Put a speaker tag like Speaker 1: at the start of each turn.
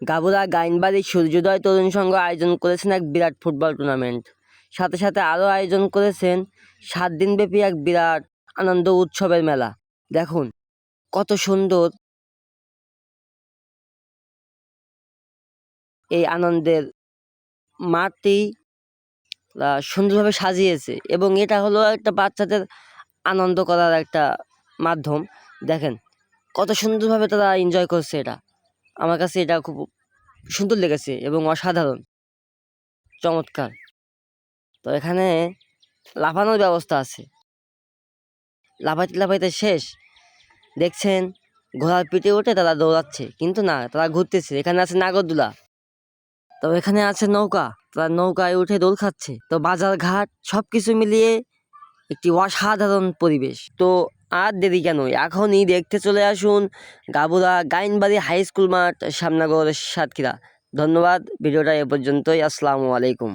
Speaker 1: গাবুরা গাইনবাড়ি সূর্যোদয় তরুণ সংঘ আয়োজন করেছেন এক বিরাট ফুটবল টুর্নামেন্ট। সাথে সাথে আরও আয়োজন করেছেন 7 দিনব্যাপী এক বিরাট আনন্দ উৎসবের মেলা। দেখুন কত সুন্দর এই আনন্দের মাঠটি সুন্দরভাবে সাজিয়েছে, এবং এটা হলো একটা বাচ্চাদের আনন্দ করার একটা মাধ্যম। দেখেন কত সুন্দরভাবে তারা এনজয় করছে। এটা আমার কাছে এটা খুব সুন্দর লেগেছে এবং অসাধারণ চমৎকার। তো এখানে লাফানোর ব্যবস্থা আছে, লাফাইতে লাফাইতে শেষ দেখছেন ঘোড়ার পিঠে উঠে তারা দৌড়াচ্ছে, কিন্তু না, তারা ঘুরতেছে। এখানে আছে নাগরদোলা, তো এখানে আছে নৌকা, তারা নৌকায় উঠে দোল খাচ্ছে। তো বাজার ঘাট সবকিছু মিলিয়ে একটি অসাধারণ পরিবেশ। তো আর দেরি কেন, এখনই দেখতে চলে আসুন গাবুরা গাইনবাড়ি হাই স্কুল মাঠ, শ্যামনগর, সাতক্ষীরা। ধন্যবাদ, ভিডিওটা এ পর্যন্তই। আসসালামু আলাইকুম।